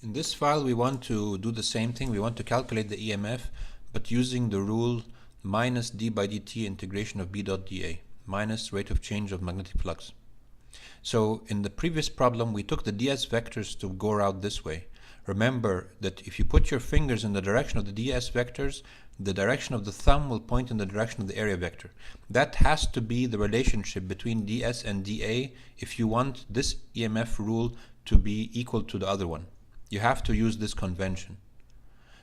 In this file we want to do the same thing. We want to calculate the EMF, but using the rule minus d by dt integration of b dot dA, minus rate of change of magnetic flux. So in the previous problem we took the ds vectors to go out this way. Remember that if you put your fingers in the direction of the ds vectors, the direction of the thumb will point in the direction of the area vector. That has to be the relationship between ds and dA if you want this EMF rule to be equal to the other one. You have to use this convention.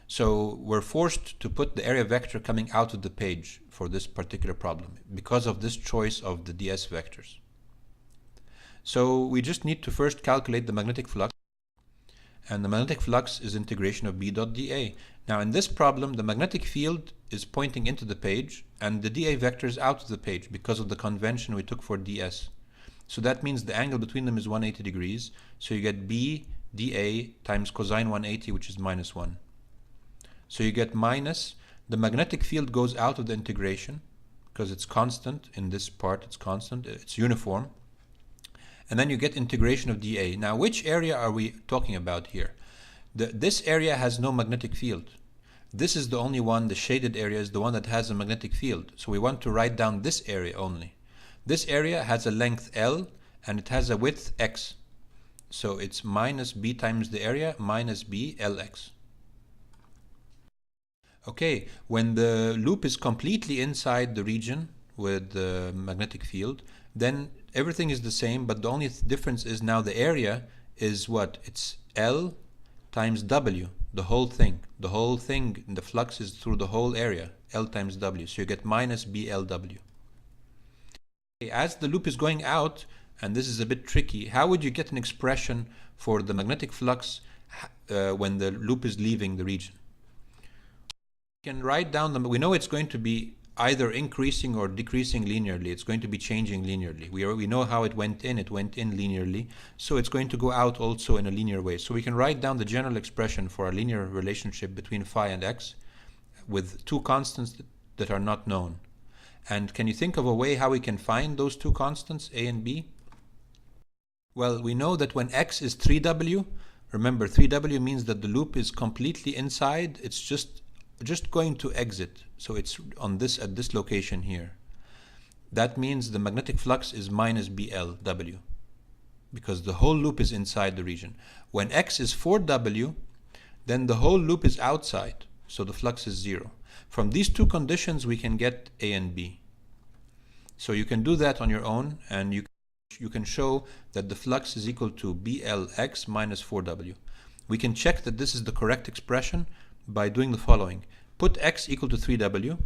So we're forced to put the area vector coming out of the page for this particular problem because of this choice of the ds vectors. So we just need to first calculate the magnetic flux, and the magnetic flux is integration of b dot dA. Now in this problem the magnetic field is pointing into the page and the dA vector is out of the page because of the convention we took for ds. So that means the angle between them is 180 degrees. So you get b dA times cosine 180, which is minus 1. So you get minus, the magnetic field goes out of the integration because it's constant. In this part it's constant, it's uniform. And then you get integration of dA. Now which area are we talking about here? This area has no magnetic field. This is the only one, the shaded area is the one that has a magnetic field. So we want to write down this area only. This area has a length L and it has a width x. So it's minus b times the area minus b Lx. Okay, when the loop is completely inside the region with the magnetic field, then everything is the same, but the only difference is now the area is what? It's L times W, the whole thing. The whole thing, the flux is through the whole area, L times W. So you get minus BLW. As the loop is going out, and this is a bit tricky, how would you get an expression for the magnetic flux when the loop is leaving the region? You can write down we know it's going to be either increasing or decreasing linearly. It's going to be changing linearly. We know how it went in linearly, so it's going to go out also in a linear way. So we can write down the general expression for a linear relationship between phi and x with two constants that are not known. And can you think of a way how we can find those two constants, a and b? Well, we know that when x is 3w, remember 3w means that the loop is completely inside, it's just going to exit. So it's on this at this location here. That means the magnetic flux is minus BLW because the whole loop is inside the region. When x is 4w, then the whole loop is outside, so the flux is 0. From these two conditions we can get a and b. So you can do that on your own, and you can show that the flux is equal to BLX minus 4w. We can check that this is the correct expression by doing the following. Put x equal to 3w.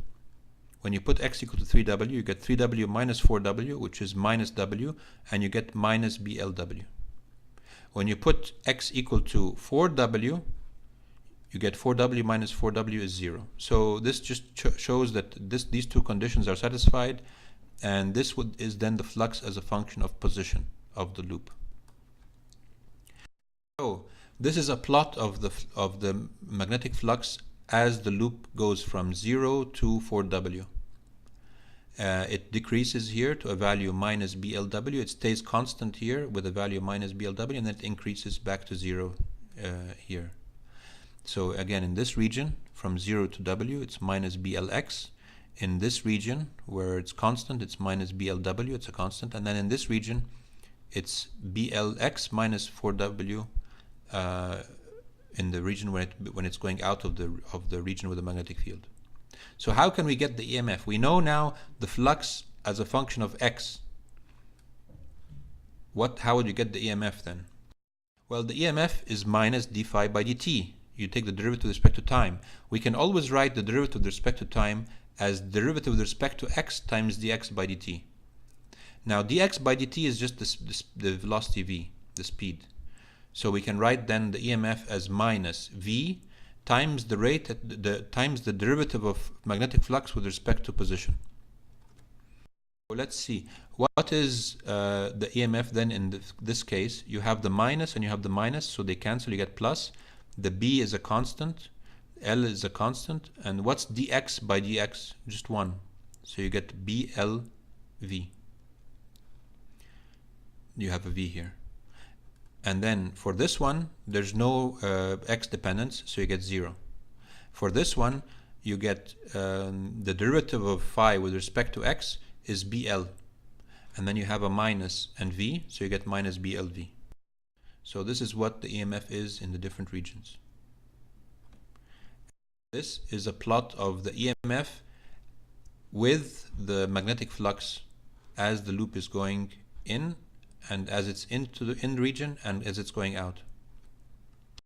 When you put x equal to 3w, you get 3w minus 4w, which is minus w, and you get minus BLW. When you put x equal to 4w, you get 4w minus 4w is 0. So this just shows that these two conditions are satisfied, and this is then the flux as a function of position of the loop. So this is a plot of the magnetic flux as the loop goes from 0 to 4w. It decreases here to a value minus BLW. It stays constant here with a value minus BLW, and then it increases back to 0 here. So again, in this region from 0 to w, it's minus BLX. In this region where it's constant, it's minus BLW, it's a constant. And then in this region, it's BLX minus 4w in the region when it's going out of the region with the magnetic field. So how can we get the EMF? We know now the flux as a function of x. How would you get the EMF then? Well, the EMF is minus d phi by dt. You take the derivative with respect to time. We can always write the derivative with respect to time as derivative with respect to x times dx by dt. Now dx by dt is just the velocity v, the speed. So we can write then the EMF as minus v times the rate times the derivative of magnetic flux with respect to position. So let's see what is the EMF then in this case. You have the minus and you have the minus, so they cancel, you get plus. The b is a constant, L is a constant, and what's dx by dx? Just 1. So you get BLV. You have a v here. And then for this one, there's no x dependence, so you get 0. For this one, you get the derivative of phi with respect to x is BL. And then you have a minus and V, so you get minus BLV. So this is what the EMF is in the different regions. This is a plot of the EMF with the magnetic flux as the loop is going in, and as it's into the in region, and as it's going out.